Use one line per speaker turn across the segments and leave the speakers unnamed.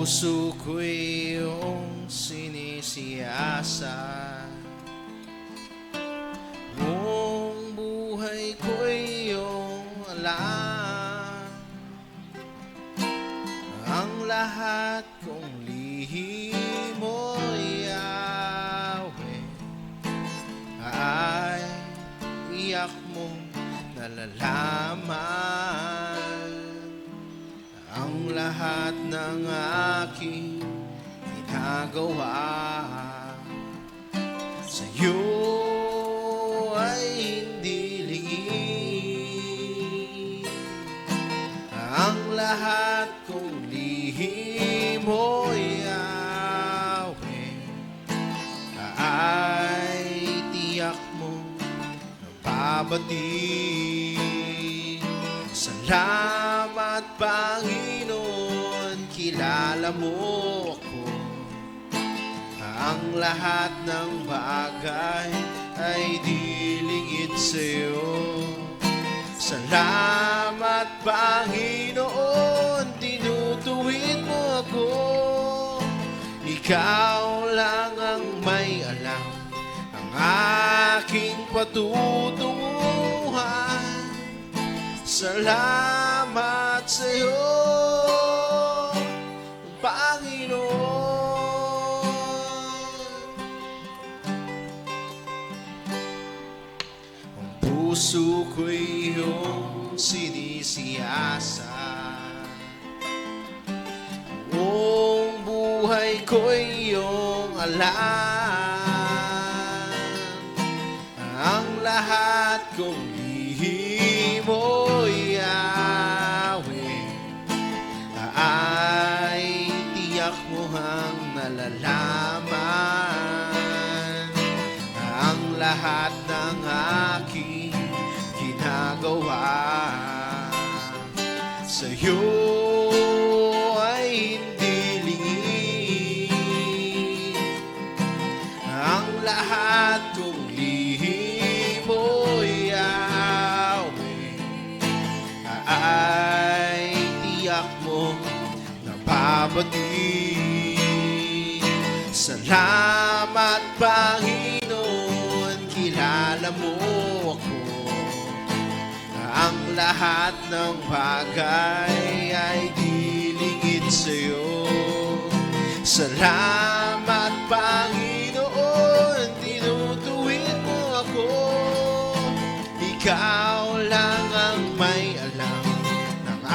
puso ko'y iyong sinisiyasat, buong buhay ko'y iyong alam. Ang lahat kong lihim mo, Yahweh, ay iyak mong nalalaman. Ang lahat ng aking ginagawa sa'yo ay hindi lingid. Ang lahat kong lihim mo, Yahweh, ay tiyak mo nababatid. Salamat, Panginoon, kilala mo ako. Ang lahat ng bagay ay di lingid sa'yo. Salamat, Panginoon, tinutuwid mo ako. Ikaw lang ang may alam ang aking patutunguhan. Salamat sa'yo, Panginoon. Ang puso ko'y iyong sinisiyasat, buong buhay ko'y iyong alam. Ang lahat kong lihim mo, Yahweh, ay tiyak mo ang nalalaman. Ang lahat ng aking ginagawa sa'yo ay hindi lingid. Ang lahat kong lihim mo, Yahweh, ay tiyak mo nababatid. Salamat, Panginoon, kilala mo ako. Ang lahat ng bagay ay di lingid sa'yo. Salamat, Panginoon, tinutuwid mo ako. Ikaw lang ang may alam ng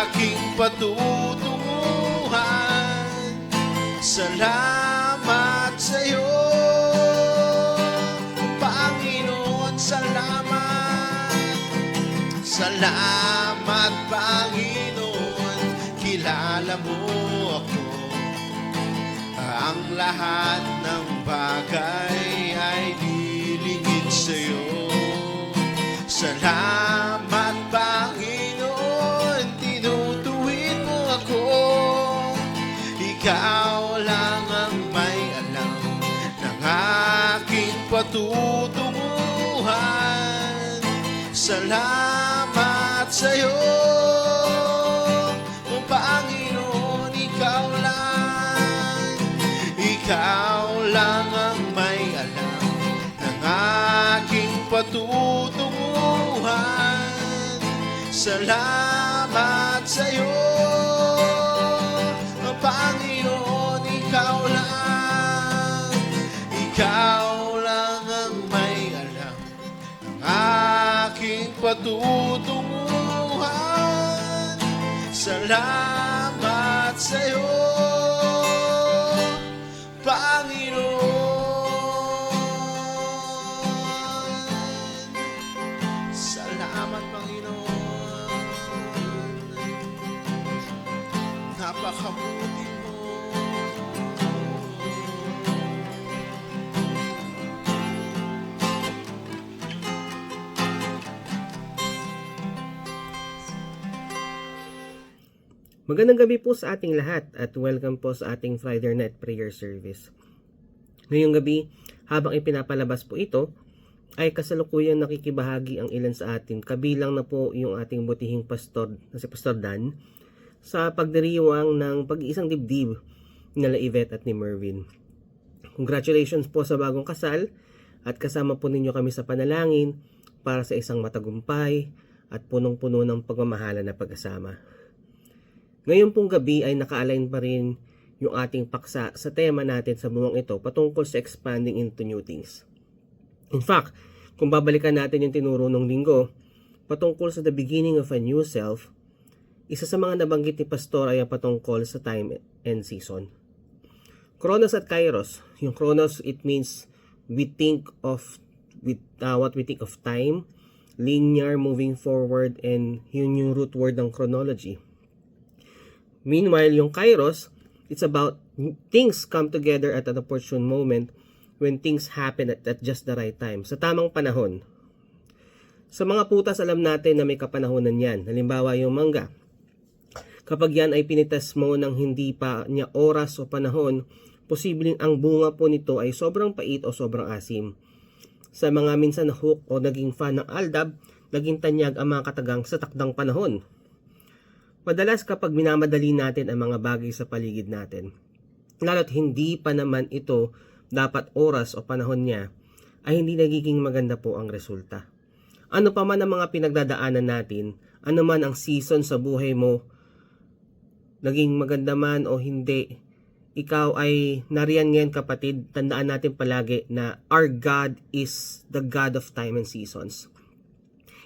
aking patutunguhan. Salamat sa'yo, Panginoon, salamat. Salamat, Panginoon, kilala mo ako. Ang lahat ng bagay ay dilingid sa'yo. Salamat, Panginoon, tinutuwid mo ako. Ikaw lang ang may alam ng aking patutunguhan. Salamat sa'yo, Panginoon, ikaw lang. Ikaw lang ang may alam ng aking patutunguhan. Salamat sa'yo, Panginoon, ikaw lang. Ikaw lang ang may alam ng aking patutunguhan. Salamat sa'yo, Panginoon. Salamat, Panginoon. Napakabuti mo.
Magandang gabi po sa ating lahat at welcome po sa ating Friday Night Prayer Service. Ngayong gabi, habang ipinapalabas po ito, ay kasalukuyang nakikibahagi ang ilan sa atin, kabilang na po yung ating butihing pastor na si Pastor Dan, sa pagdiriwang ng pag-iisang dibdib nila Yvette at ni Mervin. Congratulations po sa bagong kasal at kasama po ninyo kami sa panalangin para sa isang matagumpay at punong-puno ng pagmamahalan na pag-asama. Ngayon pong gabi ay naka-align pa rin yung ating paksa sa tema natin sa buwang ito patungkol sa expanding into new things. In fact, kung babalikan natin yung tinuro ng linggo patungkol sa the beginning of a new self, isa sa mga nabanggit ni Pastor ay ang patungkol sa time and season. Chronos at Kairos. Yung Chronos, it means what we think of time, linear, moving forward, and yun yung root word ng chronology. Meanwhile, yung Kairos, it's about things come together at an opportune moment when things happen at just the right time, sa tamang panahon. Sa mga putas, alam natin na may kapanahonan yan. Halimbawa, yung mangga. Kapag yan ay pinitas mo ng hindi pa niya oras o panahon, posibleng ang bunga po nito ay sobrang pait o sobrang asim. Sa mga minsan na hook o naging fan ng Aldab, naging tanyag ang mga katagang sa takdang panahon. Madalas kapag minamadali natin ang mga bagay sa paligid natin, lalo't hindi pa naman ito dapat oras o panahon niya, ay hindi nagiging maganda po ang resulta. Ano pa man ang mga pinagdadaanan natin, ano man ang season sa buhay mo, naging maganda man o hindi, ikaw ay nariyan ngayon kapatid, tandaan natin palagi na our God is the God of time and seasons.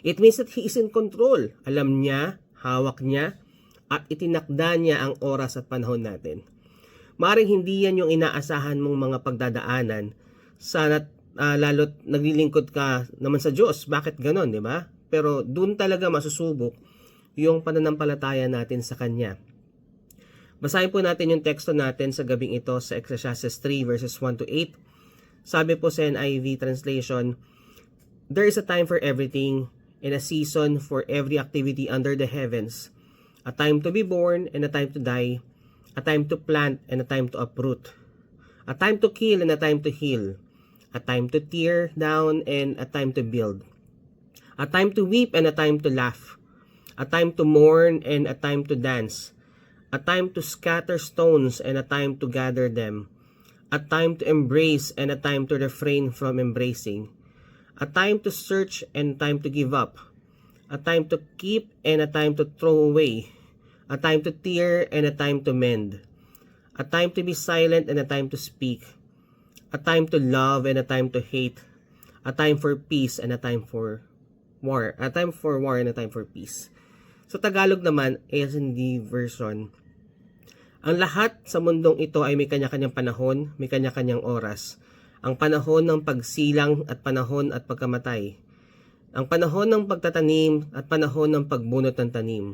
It means that He is in control. Alam niya, hawak niya, at itinakda niya ang oras at panahon natin. Maring hindi yan yung inaasahan mong mga pagdadaanan, sana lalo't naglilingkod ka naman sa Diyos. Bakit ganon, di ba? Pero dun talaga masusubok yung pananampalataya natin sa Kanya. Basahin po natin yung teksto natin sa gabing ito sa Ecclesiastes 3 verses 1 to 8. Sabi po sa NIV translation, "There is a time for everything and a season for every activity under the heavens. A time to be born and a time to die. A time to plant and a time to uproot. A time to kill and a time to heal. A time to tear down and a time to build. A time to weep and a time to laugh. A time to mourn and a time to dance. A time to scatter stones and a time to gather them. A time to embrace and a time to refrain from embracing. A time to search and a time to give up. A time to keep and a time to throw away. A time to tear and a time to mend. A time to be silent and a time to speak. A time to love and a time to hate. A time for peace and a time for war. A time for war and a time for peace." Sa Tagalog naman, ASND version, ang lahat sa mundong ito ay may kanya-kanyang panahon, may kanya-kanyang oras. Ang panahon ng pagsilang at panahon at pagkamatay. Ang panahon ng pagtatanim at panahon ng pagbunot ng tanim.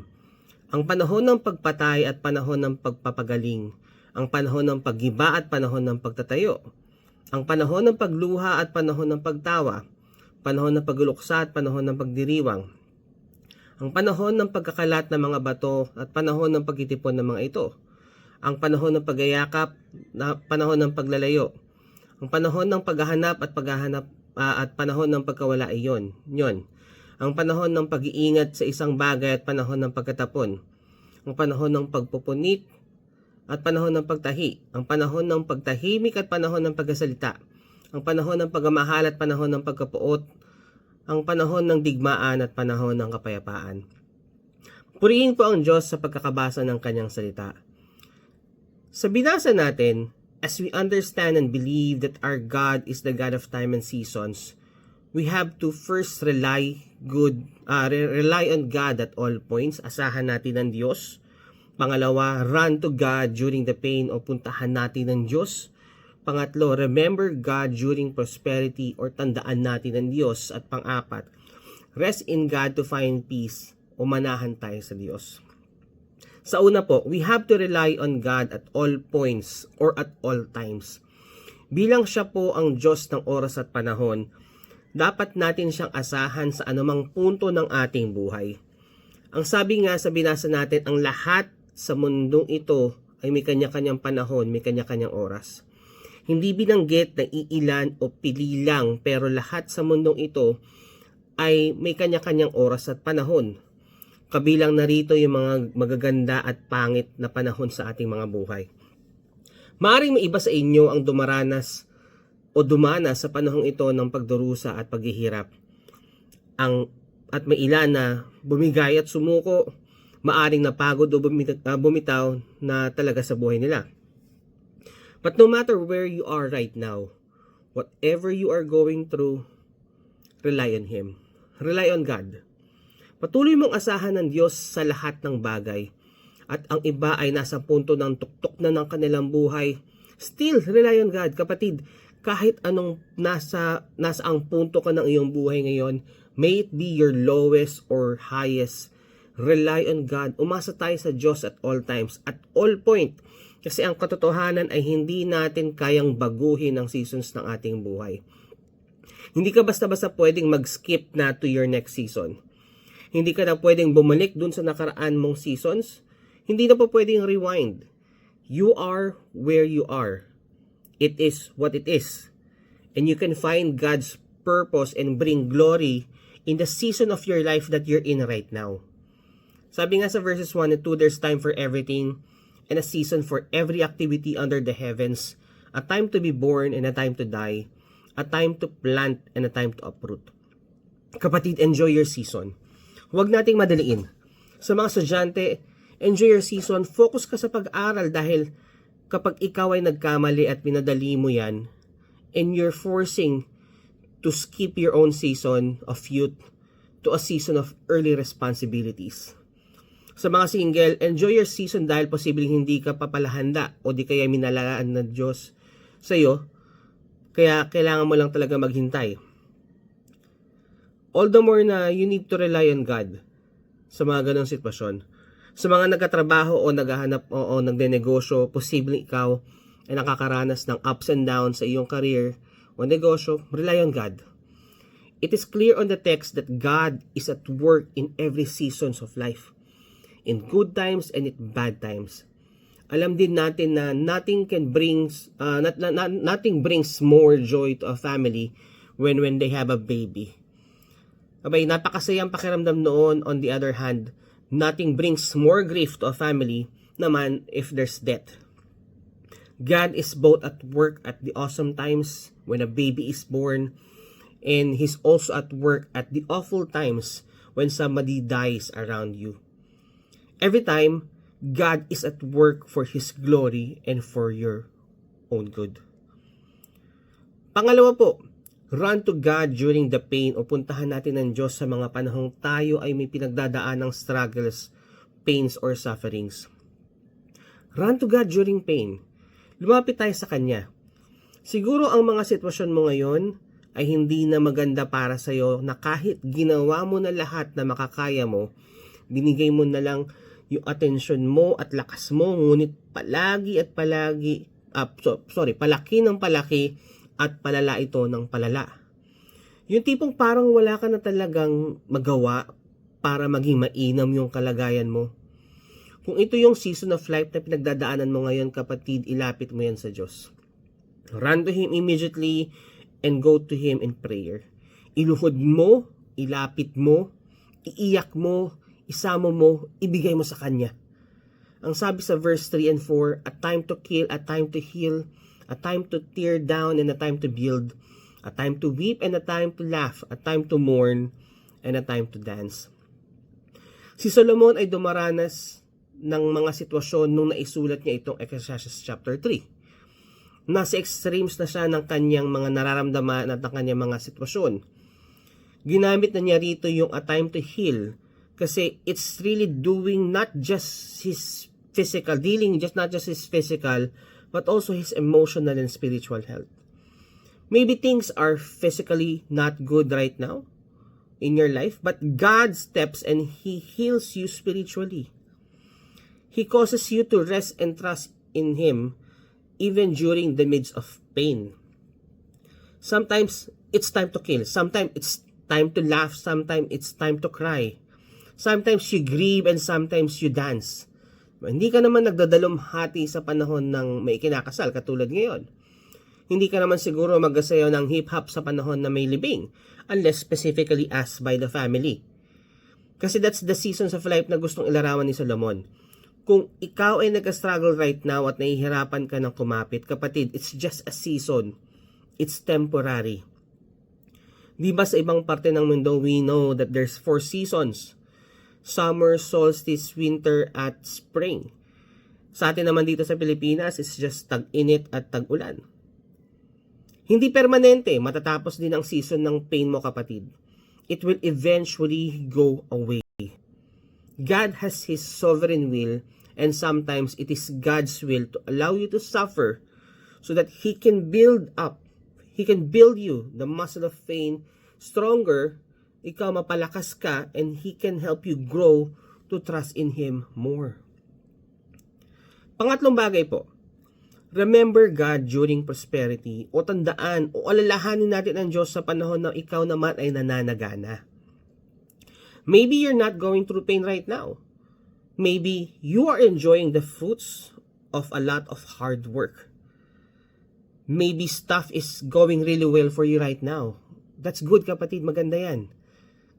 Ang panahon ng pagpatay at panahon ng pagpapagaling. Ang panahon ng paggiba at panahon ng pagtatayo. Ang panahon ng pagluha at panahon ng pagtawa. Panahon ng pagluluksa at panahon ng pagdiriwang. Ang panahon ng pagkakalat ng mga bato at panahon ng pagtitipon ng mga ito. Ang panahon ng pagyayakap, panahon ng paglalayo. Ang panahon ng paghahanap at panahon ng pagkawala ay yon. Ang panahon ng pag-iingat sa isang bagay at panahon ng pagkatapon. Ang panahon ng pagpupunit at panahon ng pagtahi. Ang panahon ng pagtahimik at panahon ng pagkasalita. Ang panahon ng pagmamahal at panahon ng pagkapuot. Ang panahon ng digmaan at panahon ng kapayapaan. Purihin po ang Diyos sa pagkakabasa ng Kanyang salita. Sa binasa natin, as we understand and believe that our God is the God of time and seasons, we have to first rely on God at all points. Asahan natin ang Diyos. Pangalawa, run to God during the pain o puntahan natin ang Diyos. Pangatlo, remember God during prosperity or tandaan natin ang Diyos. At pang-apat, rest in God to find peace o manahan tayo sa Diyos. Sa una po, we have to rely on God at all points or at all times. Bilang siya po ang Diyos ng oras at panahon, dapat natin siyang asahan sa anumang punto ng ating buhay. Ang sabi nga sa binasa natin, ang lahat sa mundong ito ay may kanya-kanyang panahon, may kanya-kanyang oras. Hindi binanggit na iilan o pili lang, pero lahat sa mundong ito ay may kanya-kanyang oras at panahon. Kabilang narito yung mga magaganda at pangit na panahon sa ating mga buhay. Maaring may iba sa inyo ang dumaranas o dumana sa panahong ito ng pagdurusa at paghihirap. At may ilan na bumigay at sumuko, maaring napagod o bumitaw na talaga sa buhay nila. But no matter where you are right now, whatever you are going through, rely on Him. Rely on God. Patuloy mong asahan ng Diyos sa lahat ng bagay. At ang iba ay nasa punto ng tuktok na ng kanilang buhay. Still, rely on God. Kapatid, kahit anong nasa ang punto ka ng iyong buhay ngayon, may it be your lowest or highest, rely on God. Umasa tayo sa Diyos at all times, at all point. Kasi ang katotohanan ay hindi natin kayang baguhin ang seasons ng ating buhay. Hindi ka basta-basta pwedeng mag-skip na to your next season. Hindi ka na pwedeng bumalik dun sa nakaraan mong seasons. Hindi na pa pwedeng rewind. You are where you are. It is what it is. And you can find God's purpose and bring glory in the season of your life that you're in right now. Sabi nga sa verses 1 and 2, there's time for everything and a season for every activity under the heavens, a time to be born and a time to die, a time to plant and a time to uproot. Kapatid, enjoy your season. Huwag nating madaliin. Sa mga estudyante, enjoy your season. Focus ka sa pag-aral dahil kapag ikaw ay nagkamali at minadali mo yan, and you're forcing to skip your own season of youth to a season of early responsibilities. Sa mga single, enjoy your season dahil posibleng hindi ka papalahanda o di kaya minalaan ng Diyos sa iyo. Kaya kailangan mo lang talaga maghintay. All the more na you need to rely on God sa mga ganong sitwasyon. Sa mga nagkatrabaho o naghahanap o nagdenegosyo, posibleng ikaw ay nakakaranas ng ups and downs sa iyong career o negosyo, rely on God. It is clear on the text that God is at work in every seasons of life, in good times and in bad times. Alam din natin na nothing brings more joy to a family when they have a baby. Abay, napakasayang pakiramdam noon. On the other hand, nothing brings more grief to a family naman if there's death. God is both at work at the awesome times when a baby is born, and He's also at work at the awful times when somebody dies around you. Every time, God is at work for His glory and for your own good. Pangalawa po, run to God during the pain o puntahan natin ng Diyos sa mga panahong tayo ay may pinagdadaan ng struggles, pains, or sufferings. Run to God during pain. Lumapit tayo sa Kanya. Siguro ang mga sitwasyon mo ngayon ay hindi na maganda para sa iyo na kahit ginawa mo na lahat na makakaya mo, binigay mo na lang yung atensyon mo at lakas mo, ngunit palagi at palala ito ng palala. Yung tipong parang wala ka na talagang magawa para maging mainam yung kalagayan mo. Kung ito yung season of life na pinagdadaanan mo ngayon, kapatid, ilapit mo yan sa Diyos. Run to Him immediately and go to Him in prayer. Iluhod mo, ilapit mo, iiyak mo, isamo mo, ibigay mo sa Kanya. Ang sabi sa verse 3 and 4, a time to kill, a time to heal, a time to tear down and a time to build, a time to weep and a time to laugh, a time to mourn and a time to dance. Si Solomon ay dumaranas ng mga sitwasyon nung naisulat niya itong Ecclesiastes chapter 3. Nasa extremes na siya ng kanyang mga nararamdaman at ng kanyang mga sitwasyon. Ginamit na niya rito yung a time to heal kasi it's really doing not just his physical, not just his physical, but also his emotional and spiritual health. Maybe things are physically not good right now in your life, but God steps and He heals you spiritually. He causes you to rest and trust in Him even during the midst of pain. Sometimes it's time to kill. Sometimes it's time to laugh. Sometimes it's time to cry. Sometimes you grieve and sometimes you dance. Hindi ka naman nagdadalumhati sa panahon ng may kinakasal katulad ngayon. Hindi ka naman siguro magasayaw ng hip-hop sa panahon na may libing unless specifically asked by the family. Kasi that's the seasons of life na gustong ilarawan ni Solomon. Kung ikaw ay nag-struggle right now at nahihirapan ka ng kumapit, kapatid, it's just a season. It's temporary. Di ba sa ibang parte ng mundo, we know that there's 4 seasons. Summer, solstice, winter, at spring. Sa atin naman dito sa Pilipinas, it's just tag-init at tag-ulan. Hindi permanente, matatapos din ang season ng pain mo, kapatid. It will eventually go away. God has His sovereign will, and sometimes it is God's will to allow you to suffer so that He can build you the muscle of faith stronger, ikaw mapalakas ka, and He can help you grow to trust in Him more. Pangatlong bagay po, remember God during prosperity, o tandaan o alalahanin natin ang Diyos sa panahon na ikaw naman ay nananagana. Maybe you're not going through pain right now. Maybe you are enjoying the fruits of a lot of hard work. Maybe stuff is going really well for you right now. That's good, kapatid, maganda yan.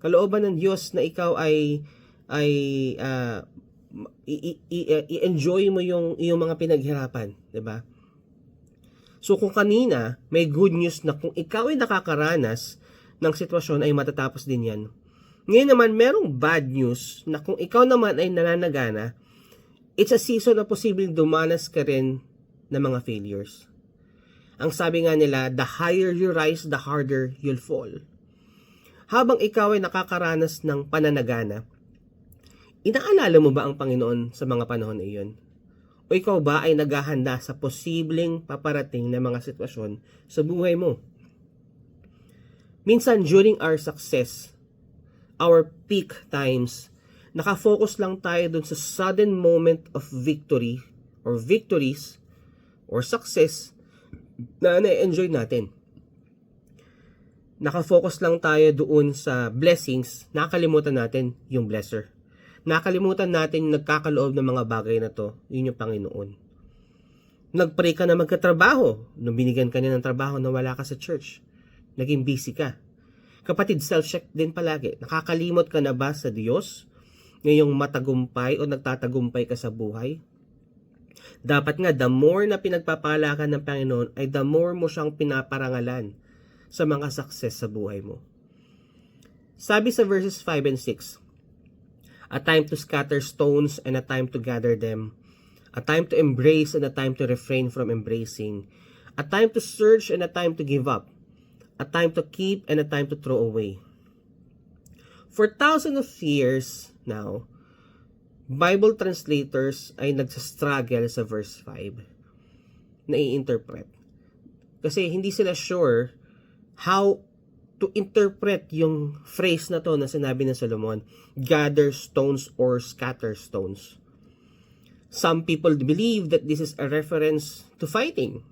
Kalooban ng Diyos na ikaw ay i-enjoy mo yung mga pinaghirapan, 'di ba? So kung kanina may good news na kung ikaw ay nakakaranas ng sitwasyon ay matatapos din 'yan. Ngayon naman merong bad news na kung ikaw naman ay nananagana, it's a season na posibleng dumanas ka rin ng mga failures. Ang sabi nga nila, the higher you rise, the harder you'll fall. Habang ikaw ay nakakaranas ng pananagana, inaalala mo ba ang Panginoon sa mga panahon na iyon? O ikaw ba ay naghahanda sa posibleng paparating na mga sitwasyon sa buhay mo? Minsan during our success, our peak times, nakafocus lang tayo dun sa sudden moment of victory or victories or success na na-enjoy natin. Nakafocus lang tayo doon sa blessings, nakalimutan natin yung blesser. Nakalimutan natin yung nagkakaloob ng mga bagay na to, yun yung Panginoon. Nagpray ka na magkatrabaho, nung binigyan ka niya ng trabaho na wala ka sa church. Naging busy ka. Kapatid, self-check din palagi. Nakakalimot ka na ba sa Diyos ngayong matagumpay o nagtatagumpay ka sa buhay? Dapat nga, the more na pinagpapala ka ng Panginoon, ay the more mo siyang pinaparangalan sa mga success sa buhay mo. Sabi sa verses 5 and 6, a time to scatter stones and a time to gather them, a time to embrace and a time to refrain from embracing, a time to search and a time to give up, a time to keep and a time to throw away. For thousands of years now, Bible translators ay nagsastruggle sa verse 5 na i-interpret. Kasi hindi sila sure how to interpret yung phrase na to na sinabi ng Solomon, gather stones or scatter stones. Some people believe that this is a reference to fighting.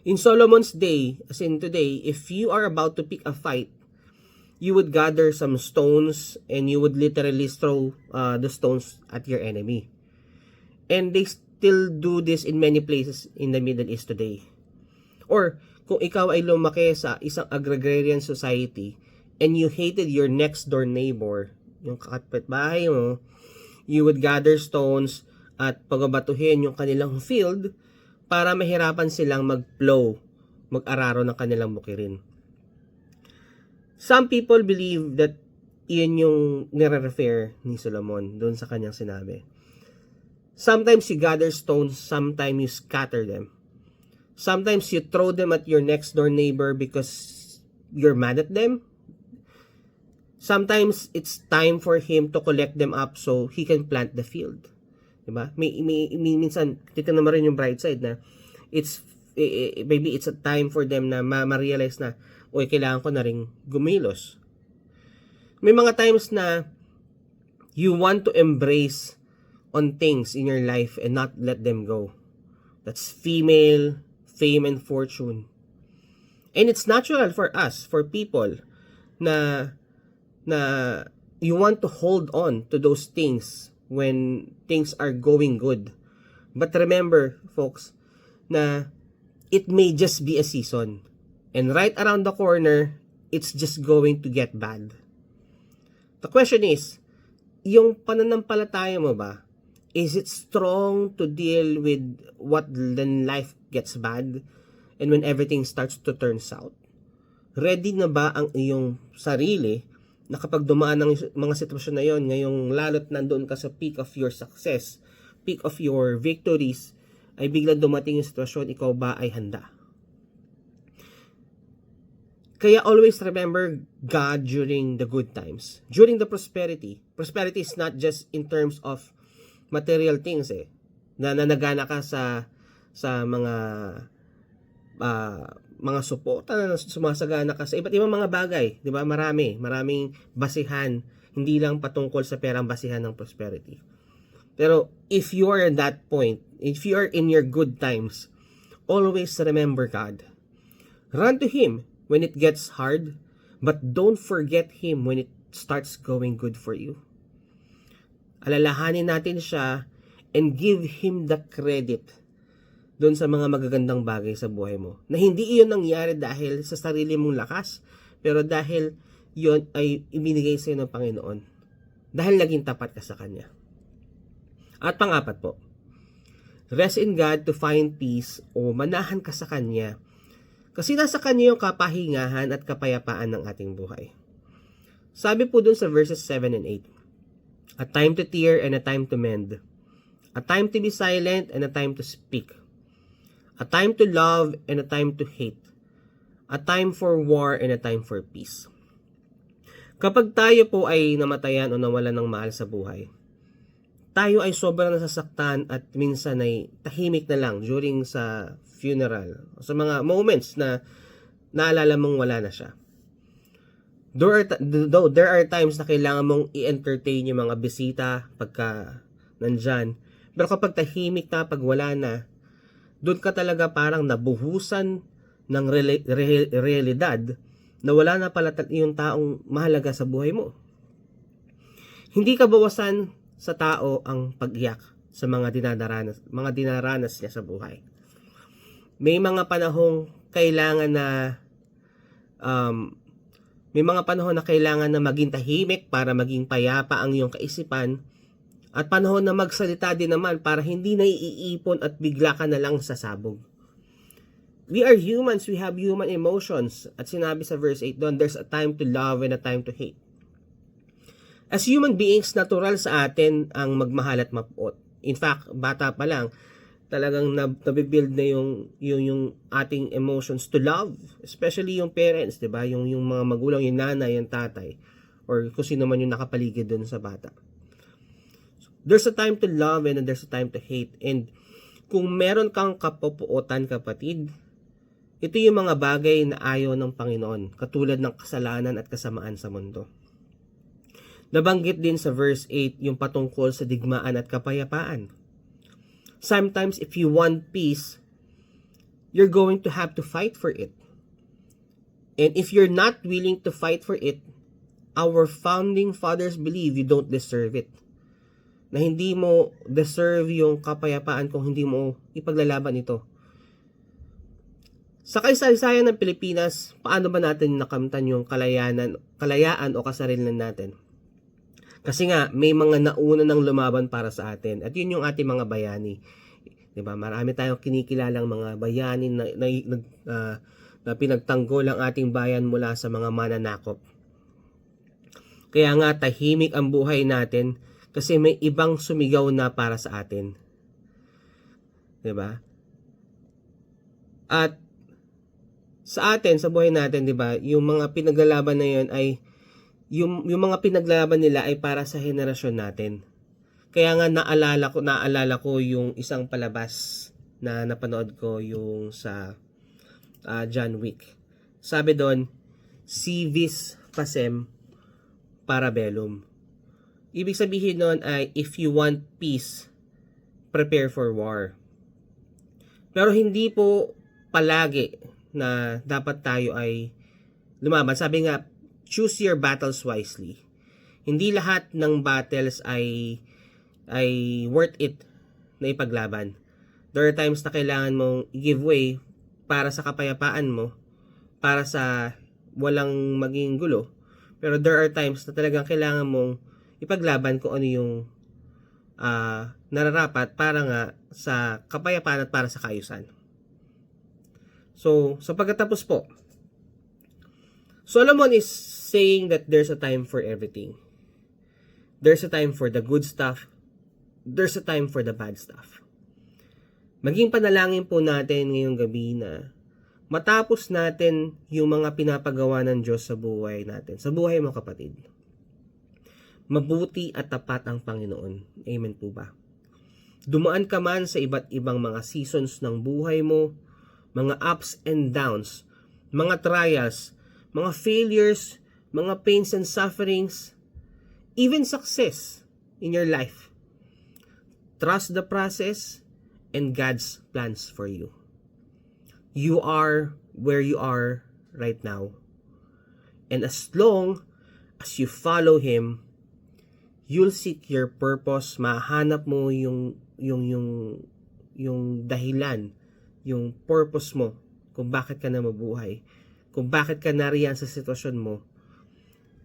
In Solomon's day, as in today, if you are about to pick a fight, you would gather some stones and you would literally throw the stones at your enemy. And they still do this in many places in the Middle East today. Or kung ikaw ay lumaki sa isang agrarian society and you hated your next door neighbor, yung kapitbahay mo, you would gather stones at pagabatuhin yung kanilang field para mahirapan silang mag-plow, mag-araro ng kanilang bukirin. Some people believe that iyon yung nire-refer ni Solomon doon sa kanyang sinabi. Sometimes you gather stones, sometimes you scatter them. Sometimes you throw them at your next door neighbor because you're mad at them. Sometimes it's time for him to collect them up so he can plant the field. Diba? Minsan, tignan naman rin yung bright side na maybe it's a time for them na ma-realize na kailangan ko na rin gumilos. May mga times na you want to embrace on things in your life and not let them go. That's female, fame, and fortune. And it's natural for us, for people, na you want to hold on to those things when things are going good. But remember, folks, na it may just be a season. And right around the corner, it's just going to get bad. The question is, yung pananampalataya mo ba, is it strong to deal with what when life gets bad and when everything starts to turn south? Ready na ba ang iyong sarili na kapag dumaan ng mga sitwasyon na yon, ngayong lalo't nandoon ka sa peak of your success, peak of your victories, ay biglang dumating yung sitwasyon, ikaw ba ay handa? Kaya always remember God during the good times. During the prosperity. Prosperity is not just in terms of material things na nanagana ka sa mga suporta na sumasagana ka sa iba't ibang mga bagay, 'di ba? Maraming basihan, hindi lang patungkol sa perang basihan ng prosperity. Pero if you are at that point, if you are in your good times, always remember God. Run to Him when it gets hard, but don't forget Him when it starts going good for you. Alalahanin natin siya and give Him the credit doon sa mga magagandang bagay sa buhay mo. Na hindi iyon nangyari dahil sa sarili mong lakas, pero dahil iyon ay ibinigay sa iyo ng Panginoon. Dahil naging tapat ka sa Kanya. At pang-apat po, rest in God to find peace o manahan ka sa Kanya. Kasi nasa Kanya yung kapahingahan at kapayapaan ng ating buhay. Sabi po dun sa verses 7 and 8, a time to tear and a time to mend. A time to be silent and a time to speak. A time to love and a time to hate. A time for war and a time for peace. Kapag tayo po ay namatayan o nawalan ng mahal sa buhay, tayo ay sobrang nasasaktan at minsan ay tahimik na lang during sa funeral, sa mga moments na naalala mong wala na siya. Though there are times na kailangan mong i-entertain yung mga bisita pagka nandyan, pero kapag tahimik na, pag wala na, doon ka talaga parang nabuhusan ng realidad na wala na pala yung taong mahalaga sa buhay mo. Hindi ka bawasan sa tao ang pag-iyak sa mga dinaranas niya sa buhay. May mga panahong kailangan na kailangan na maging tahimik para maging payapa ang iyong kaisipan, at panahon na magsalita din naman para hindi na iipon at bigla ka na lang sasabog. We are humans, we have human emotions. At sinabi sa verse 8 doon, there's a time to love and a time to hate. As human beings, natural sa atin ang magmahal at mapuot. In fact, bata pa lang, talagang nabibuild na yung ating emotions to love, especially yung parents, 'di ba? Yung mga magulang, yung nanay, yung tatay, or kung sino man yung nakapaligid doon sa bata. There's a time to love and there's a time to hate. And kung meron kang kapupuotan, kapatid, ito yung mga bagay na ayaw ng Panginoon, katulad ng kasalanan at kasamaan sa mundo. Nabanggit din sa verse 8 yung patungkol sa digmaan at kapayapaan. Sometimes if you want peace, you're going to have to fight for it. And if you're not willing to fight for it, our founding fathers believe you don't deserve it. Na hindi mo deserve yung kapayapaan kung hindi mo ipaglalaban ito. Sa kasaysayan ng Pilipinas, paano ba natin nakamtan yung kalayaan o kasarilan natin? Kasi nga, may mga nauna ng lumaban para sa atin. At yun yung ating mga bayani. Diba? Marami tayong kinikilalang mga bayani na pinagtanggol ang ating bayan mula sa mga mananakop. Kaya nga, tahimik ang buhay natin kasi may ibang sumigaw na para sa atin. Diba? At sa atin, sa buhay natin, diba, yung mga pinaglalaban na yun ay yung mga pinaglaban nila ay para sa henerasyon natin. Kaya nga naalala ko yung isang palabas na napanood ko yung sa John Wick. Sabi doon, si vis pacem para bellum. Ibig sabihin nun ay if you want peace, prepare for war. Pero hindi po palagi na dapat tayo ay lumaban. Sabi nga, choose your battles wisely. Hindi lahat ng battles ay worth it na ipaglaban. There are times na kailangan mong give way para sa kapayapaan mo, para sa walang maging gulo. Pero there are times na talagang kailangan mong ipaglaban kung ano yung nararapat para nga sa kapayapaan at para sa kaayusan. So, sa pagkatapos po, Solomon is saying that there's a time for everything. There's a time for the good stuff. There's a time for the bad stuff. Maging panalangin po natin ngayong gabi na matapos natin yung mga pinapagawa ng Diyos sa buhay natin, sa buhay mo kapatid. Mabuti at tapat ang Panginoon. Amen po ba? Dumaan ka man sa iba't ibang mga seasons ng buhay mo, mga ups and downs, mga trials, mga failures, mga pains and sufferings, even success in your life. Trust the process and God's plans for you. You are where you are right now. And as long as you follow Him, you'll seek your purpose. Mahanap mo yung dahilan, yung purpose mo, kung bakit ka na mabuhay, kung bakit ka nariyan sa sitwasyon mo.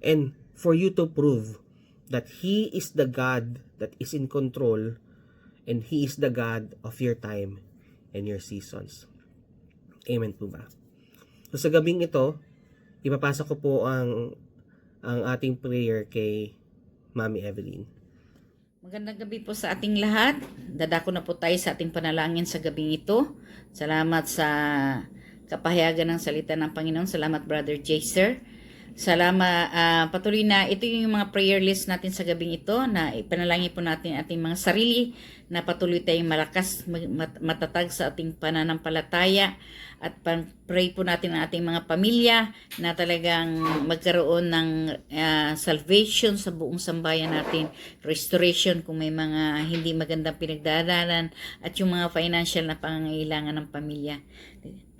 And for you to prove that He is the God that is in control and He is the God of your time and your seasons. Amen po ba? So sa gabing ito, ipapasa ko po ang ating prayer kay Mami Evelyn.
Magandang gabi po sa ating lahat. Dadako na po tayo sa ating panalangin sa gabing ito. Salamat sa kapahayagan ng salita ng Panginoon. Salamat Brother Jaser. Salamat, patuloy na ito yung mga prayer list natin sa gabing ito na ipanalangin po natin ating mga sarili na patuloy tayong malakas, matatag sa ating pananampalataya at pray po natin ang ating mga pamilya na talagang magkaroon ng salvation sa buong sambayan natin, restoration kung may mga hindi magandang pinagdadaanan at yung mga financial na pangangailangan ng pamilya.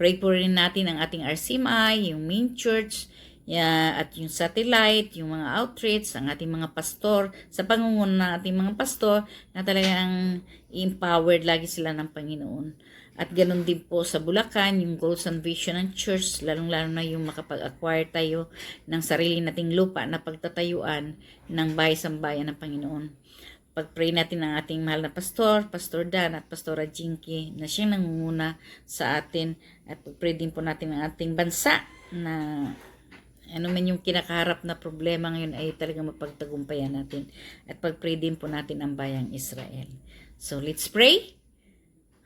Pray po rin natin ang ating RCMI, yung main church, at yung satellite, yung mga outreach, ang ating mga pastor, sa pangunguna ng ating mga pastor na talagang empowered lagi sila ng Panginoon. At ganun din po sa Bulacan, yung goals and vision ng church, lalong-lalo na yung makapag-acquire tayo ng sarili nating lupa na pagtatayuan ng bahay-sambayan ng Panginoon. Pag-pray natin ang ating mahal na pastor, Pastor Dan at Pastora Jinky na siyang nangunguna sa atin. At pag-pray din po natin ang ating bansa na ano man yung kinakaharap na problema ngayon ay talagang mapagtagumpayan natin. At pag-pray din po natin ang bayang Israel. So let's pray.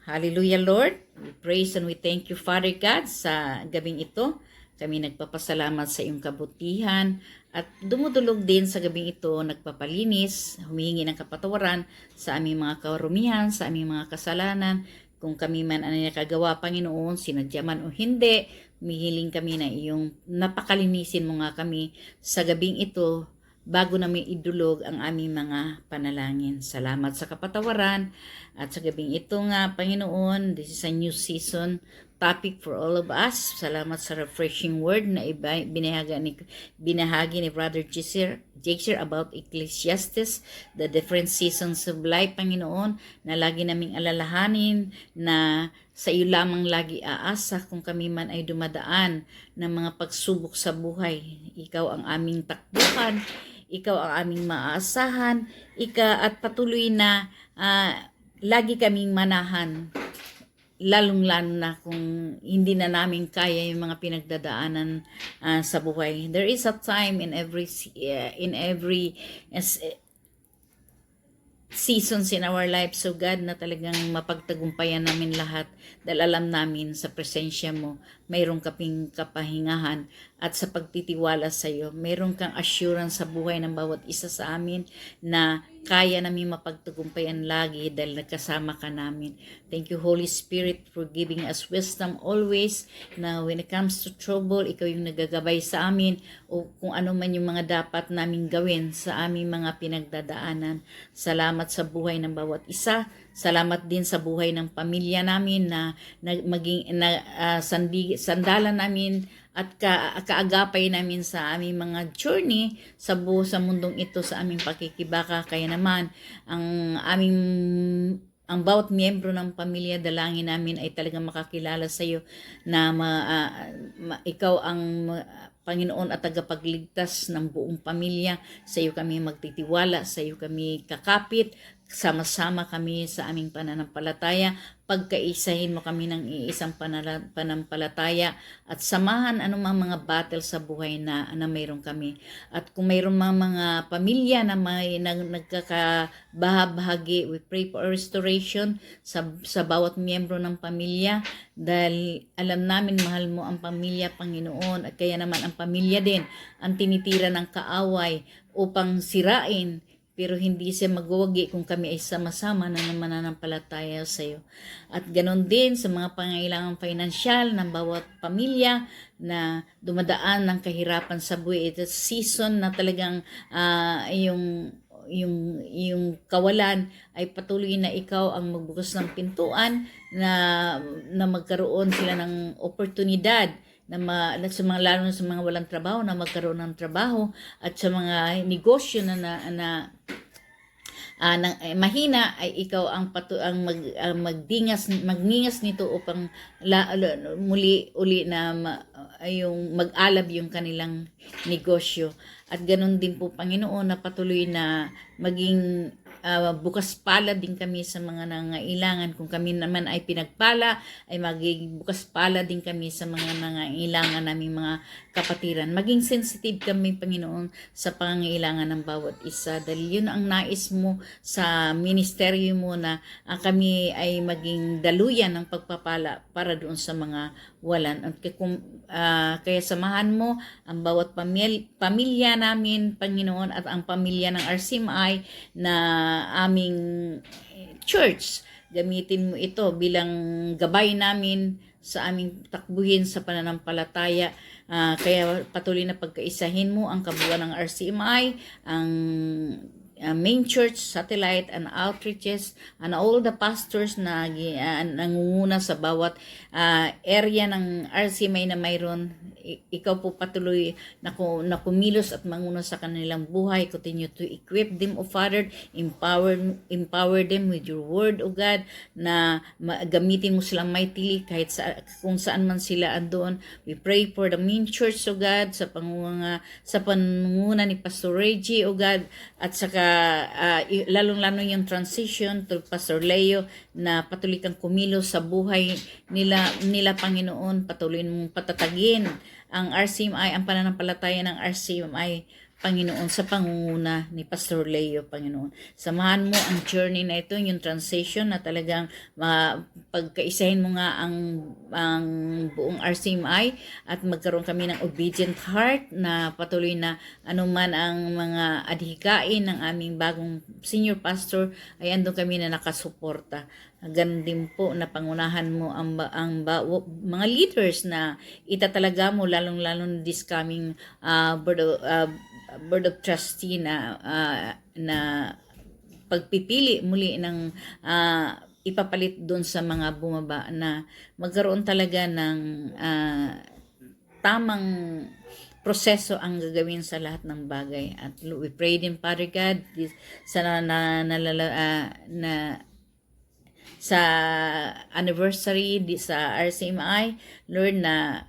Hallelujah Lord. We praise and we thank you Father God sa gabing ito. Kami nagpapasalamat sa iyong kabutihan at dumudulog din sa gabing ito, nagpapalinis, humihingi ng kapatawaran sa aming mga karumihan, sa aming mga kasalanan. Kung kami man ang nakagawa, Panginoon, sinadya man o hindi, humihiling kami na iyong napakalinisin mo nga kami sa gabing ito bago namin idulog ang aming mga panalangin. Salamat sa kapatawaran at sa gabing ito nga, Panginoon, this is a new season topic for all of us. Salamat sa refreshing word na binahagi ni Brother Jaser about Ecclesiastes, the different seasons of life, Panginoon, na lagi naming alalahanin na sa iyo lamang lagi aasa kung kami man ay dumadaan ng mga pagsubok sa buhay. Ikaw ang aming takbuhan, ikaw ang aming maaasahan, at patuloy na lagi kaming manahan, lalong-lalo na kung hindi na namin kaya yung mga pinagdadaanan sa buhay. There is a time in every seasons in our life, so God, na talagang mapagtagumpayan namin lahat dahil alam namin sa presensya mo, mayroong kaping kapahingahan at sa pagtitiwala sa iyo, mayroong kang assurance sa buhay ng bawat isa sa amin na kaya namin mapagtagumpayan lagi dahil nagkasama ka namin. Thank you, Holy Spirit, for giving us wisdom always na when it comes to trouble, ikaw yung nagagabay sa amin o kung ano man yung mga dapat namin gawin sa aming mga pinagdadaanan. Salamat sa buhay ng bawat isa. Salamat din sa buhay ng pamilya namin na sandalan namin at kaagapay namin sa aming mga journey sa mundong ito, sa aming pakikibaka. Kaya naman, ang bawat miyembro ng pamilya, dalangin namin ay talagang makakilala sa iyo na ikaw ang Panginoon at tagapagligtas ng buong pamilya. Sa iyo kami magtitiwala, sa iyo kami kakapit, sama-sama kami sa aming pananampalataya. Pagkaisahin mo kami ng iisang pananampalataya at samahan anumang mga battle sa buhay na mayroon kami. At kung mayroon mga pamilya na may nagkakabahabahagi, we pray for restoration sa bawat miyembro ng pamilya, dahil alam namin mahal mo ang pamilya, Panginoon, at kaya naman ang pamilya din ang tinitira ng kaaway upang sirain, pero hindi siya magwagi kung kami ay sama-sama na mananampalataya sa iyo. At ganon din sa mga pangailangan financial ng bawat pamilya na dumadaan ng kahirapan sa buhay. Ito season na talagang yung kawalan ay patuloy na ikaw ang magbukas ng pintuan na magkaroon sila ng oportunidad sa mga, lalo sa mga walang trabaho, na magkaroon ng trabaho, at sa mga negosyo na mahina ay ikaw ang magningas nito upang muli na yung mag-alab yung kanilang negosyo. At ganun din po, Panginoon, na patuloy na maging bukas pala din kami sa mga nangailangan. Kung kami naman ay pinagpala, ay maging bukas pala din kami sa mga nangailangan naming mga kapatiran. Maging sensitive kami, Panginoon, sa pangangailangan ng bawat isa. Dahil yun ang nais mo sa ministeryo mo, na kami ay maging daluyan ng pagpapala para doon sa mga walan. At kaya samahan mo ang bawat pamilya namin, Panginoon, at ang pamilya ng RCMI na aming church. Gamitin mo ito bilang gabay namin sa aming takbuhin sa pananampalataya. Kaya patuloy na pagkaisahin mo ang kabuuan ng RCMI, ang main church, satellite, and outreaches, and all the pastors na nangunguna sa bawat area ng RCMI na mayroon. Ikaw po patuloy na kumilos at manguna sa kanilang buhay. Continue to equip them, O Father. Empower them with your word, O God, na gamitin mo silang mightily kahit kung saan man sila andoon. We pray for the main church, O God, sa pangunguna ni Pastor Reggie, O God, at saka lalong-lalo yung transition to Pastor Leo, na patuloy kang kumilos sa buhay nila, Panginoon. Patuloy mong patatagin ang RCMI, ang pananampalataya ng RCMI, Panginoon, sa pangunguna ni Pastor Leo, Panginoon. Samahan mo ang journey na ito, yung transition, na talagang pagkaisahin mo nga ang buong RCMI, at magkaroon kami ng obedient heart, na patuloy na anuman ang mga adhikain ng aming bagong senior pastor, ay andun kami na nakasuporta. Ganun din po na pangunahan mo ang mga leaders na itatalaga mo, lalong-lalo this coming board of trustee na pagpipili muli ng ipapalit doon sa mga bumaba, na magkaroon talaga ng tamang proseso ang gagawin sa lahat ng bagay. At we pray din, Father God, sa anniversary sa RCMI, Lord, na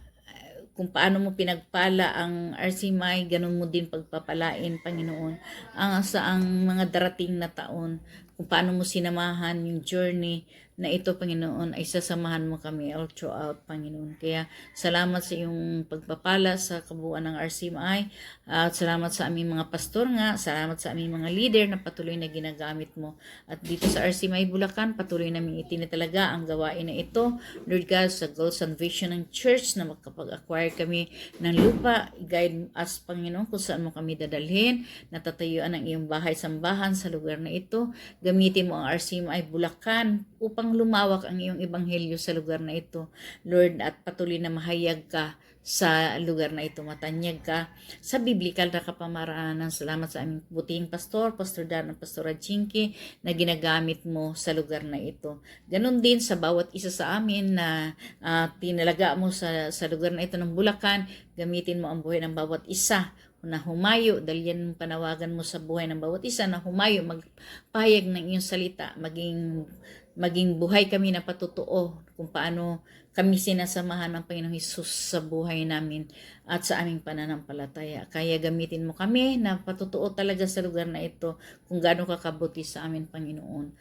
kung paano mo pinagpala ang RCMI, ganun mo din pagpapalain, Panginoon, ang mga darating na taon. Kung paano mo sinamahan yung journey na ito, Panginoon, ay sasamahan mo kami all throughout, Panginoon. Kaya salamat sa iyong pagpapala sa kabuuan ng RCMI, at salamat sa aming mga pastor nga, salamat sa aming mga leader na patuloy na ginagamit mo. At dito sa RCMI Bulacan, patuloy namin itinatalaga ang gawain na ito, Lord God, sa goals and vision ng church, na magkapag-acquire kami ng lupa. Guide us, Panginoon, kung saan mo kami dadalhin, natatayuan ang iyong bahay-sambahan sa lugar na ito. Gamitin mo ang RCMI Bulacan upang lumawak ang iyong ebanghelyo sa lugar na ito, Lord, at patuloy na mahayag ka sa lugar na ito, matanyag ka sa biblikal na kapamaraanan. Salamat sa aming buting pastor, Pastor Dan at Pastor Rajinki, na ginagamit mo sa lugar na ito. Ganon din sa bawat isa sa amin na tinalaga mo sa lugar na ito ng Bulacan. Gamitin mo ang buhay ng bawat isa na humayo, dahil yan panawagan mo sa buhay ng bawat isa, na humayo, magpahayag ng iyong salita, maging maging buhay kami na patutuo kung paano kami sinasamahan ng Panginoong Hesus sa buhay namin at sa aming pananampalataya. Kaya gamitin mo kami na patutuo talaga sa lugar na ito kung gaano kakabuti sa amin, Panginoon.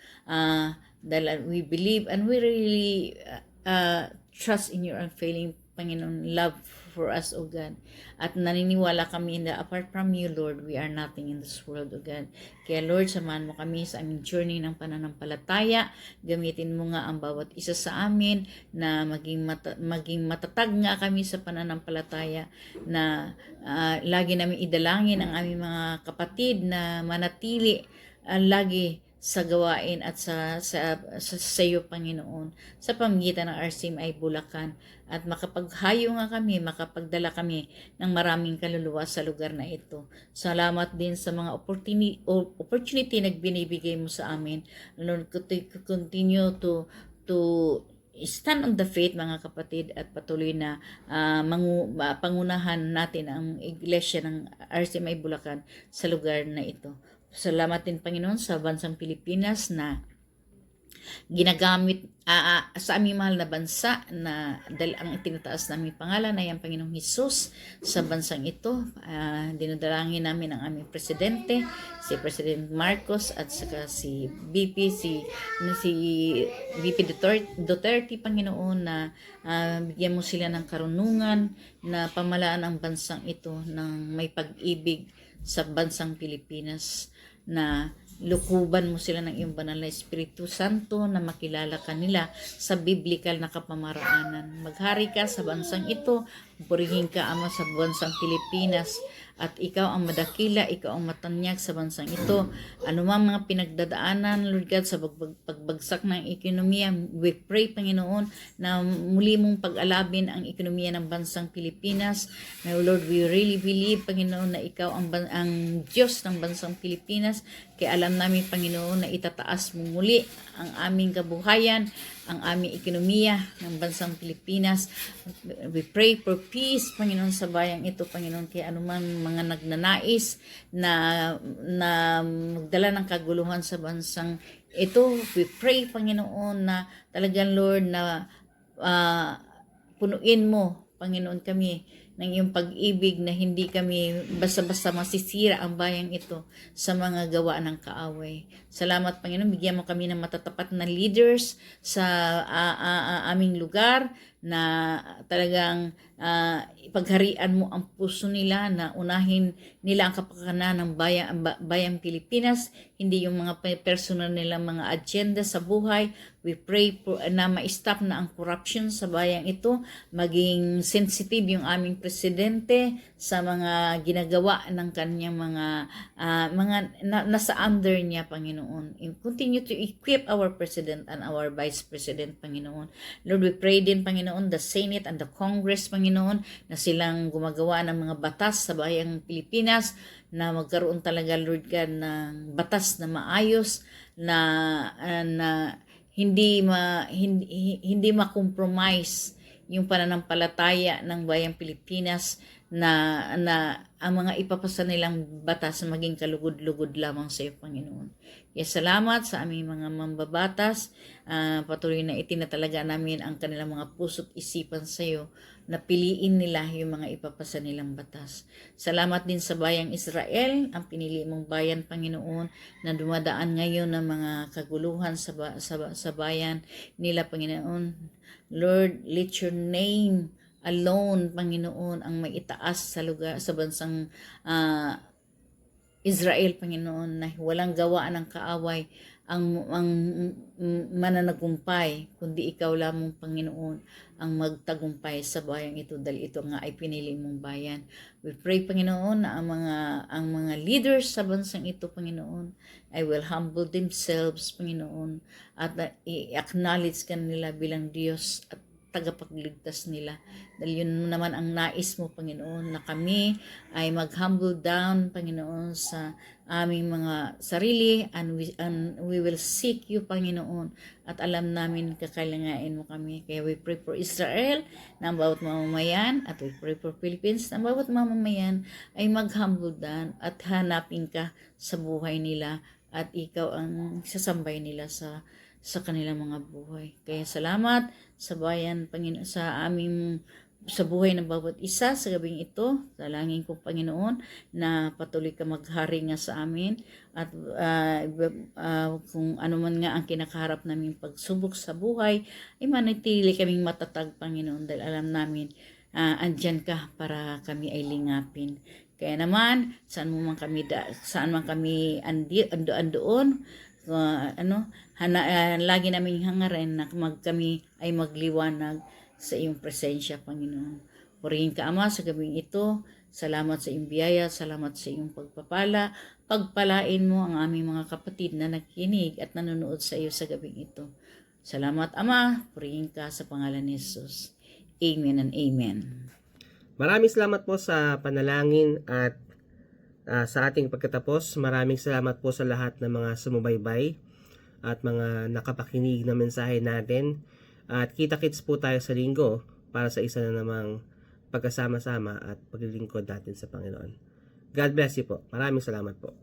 Dahil we believe and we really trust in your unfailing, Panginoon, love for us, O God. At naniniwala kami na apart from you, Lord, we are nothing in this world, O God. Kaya Lord, samahan mo kami sa aming journey ng pananampalataya. Gamitin mo nga ang bawat isa sa amin na maging matatag nga kami sa pananampalataya, na lagi namin idalangin ang aming mga kapatid na manatili lagi sa gawain at sa iyo, Panginoon, sa pamamagitan ng RCMI Bulacan, at makapaghayo nga kami, makapagdala kami ng maraming kaluluwa sa lugar na ito. Salamat din sa mga opportunity na binibigay mo sa amin. Lord, continue to stand on the faith, mga kapatid, at patuloy na pangunahan natin ang iglesia ng RCMI Bulacan sa lugar na ito. Salamat din, Panginoon, sa bansang Pilipinas na ginagamit sa aming mahal na bansa, na dahil ang itinataas namin pangalan ay ang Panginoong Hesus sa bansang ito. Dinadalangin namin ang aming presidente, si President Marcos, at saka si VP Duterte, Panginoon, na bigyan mo sila ng karunungan na pamalaan ang bansang ito ng may pag-ibig sa bansang Pilipinas, na lukuban mo sila ng iyong banal na Espiritu Santo, na makilala kanila sa biblikal na kapamaraanan. Maghari ka sa bansang ito, purihin ka, Ama, sa bansang Pilipinas, at ikaw ang madakila, ikaw ang matanyag sa bansang ito. Anumang mga pinagdadaanan, Lord God, sa pagbagsak ng ekonomiya, we pray, Panginoon, na muli mong pag-alabin ang ekonomiya ng bansang Pilipinas. Now, Lord, we really believe, Panginoon, na ikaw ang Diyos ng bansang Pilipinas. Kaya alam namin, Panginoon, na itataas mo muli ang aming kabuhayan, ang aming ekonomiya ng bansang Pilipinas. We pray for peace, Panginoon, sa bayang ito, Panginoon. Kaya anuman mga nagnanais na magdala ng kaguluhan sa bansang ito, we pray, Panginoon, na talagang, Lord, na punuin mo, Panginoon, kami ng iyong pag-ibig, na hindi kami basta-basta masisira ang bayang ito sa mga gawa ng kaaway. Salamat, Panginoon, bigyan mo kami ng matatapat na leaders sa aming lugar, na talagang ipagharian mo ang puso nila, na unahin nila ang kapakanan ng bayang Pilipinas, hindi yung mga personal nilang mga agenda sa buhay. We pray na ma-stop na ang corruption sa bayang ito, maging sensitive yung aming presidente sa mga ginagawa ng kanyang mga nasa under niya, Panginoon. And continue to equip our president and our vice president, Panginoon. Lord, we pray din, Panginoon, the Senate and the Congress, Panginoon, na silang gumagawa ng mga batas sa bayang Pilipinas, na magkaroon talaga, Lord God, ng batas na maayos, na hindi ma-compromise yung pananampalataya ng bayang Pilipinas, na ang mga ipapasa nilang batas maging kalugod-lugod lamang sa iyo, Panginoon. Kaya salamat sa aming mga mambabatas. Patuloy na itinatalaga namin ang kanilang mga puso't isipan sa iyo, na piliin nila yung mga ipapasa nilang batas. Salamat din sa bayang Israel, ang pinili mong bayan, Panginoon, na dumadaan ngayon ng mga kaguluhan sa bayan nila, Panginoon. Lord, let your name alone, Panginoon, ang may itaas sa lugar, sa bansang Israel, Panginoon, na walang gawa ng kaaway ang mananagumpay, kundi ikaw lamang, Panginoon, ang magtagumpay sa bayang ito, dahil ito nga ay pinili mong bayan. We pray, Panginoon, na ang mga leaders sa bansang ito, Panginoon, ay will humble themselves, Panginoon, at i-acknowledge kanila bilang Diyos at tagapagligtas nila. Dahil yun naman ang nais mo, Panginoon, na kami ay mag-humble down, Panginoon, sa aming mga sarili, and we will seek you, Panginoon, at alam namin kakailangain mo kami. Kaya we pray for Israel na ang bawat mamamayan, at we pray for Philippines na ang bawat mamamayan ay mag-humble down at hanapin ka sa buhay nila, at ikaw ang sasambay nila sa sa kanilang mga buhay. Kaya salamat sa bayan, Panginoon, sa buhay ng bawat isa sa gabing ito. Dalangin ko, Panginoon, na patuloy ka maghari nga sa amin at kung ano man nga ang kinakaharap namin pagsubok sa buhay, ay manatili kaming matatag, Panginoon, dahil alam namin andyan ka para kami ay lingapin. Kaya naman, saan man kami andoon, lagi naming hangarin na kami ay magliwanag sa iyong presensya, Panginoon. Purihin ka, Ama, sa gabing ito. Salamat sa iyong biyaya, salamat sa iyong pagpapala. Pagpalain mo ang aming mga kapatid na nakikinig at nanonood sa iyo sa gabing ito. Salamat, Ama. Purihin ka sa pangalan ni Jesus. Amen and amen.
Maraming salamat po sa panalangin at sa ating pagkatapos. Maraming salamat po sa lahat ng mga sumubaybay at mga nakapakinig na mensahe natin. At kita-kits po tayo sa linggo para sa isa na namang pagkasama-sama at paglilingkod natin sa Panginoon. God bless you po. Maraming salamat po.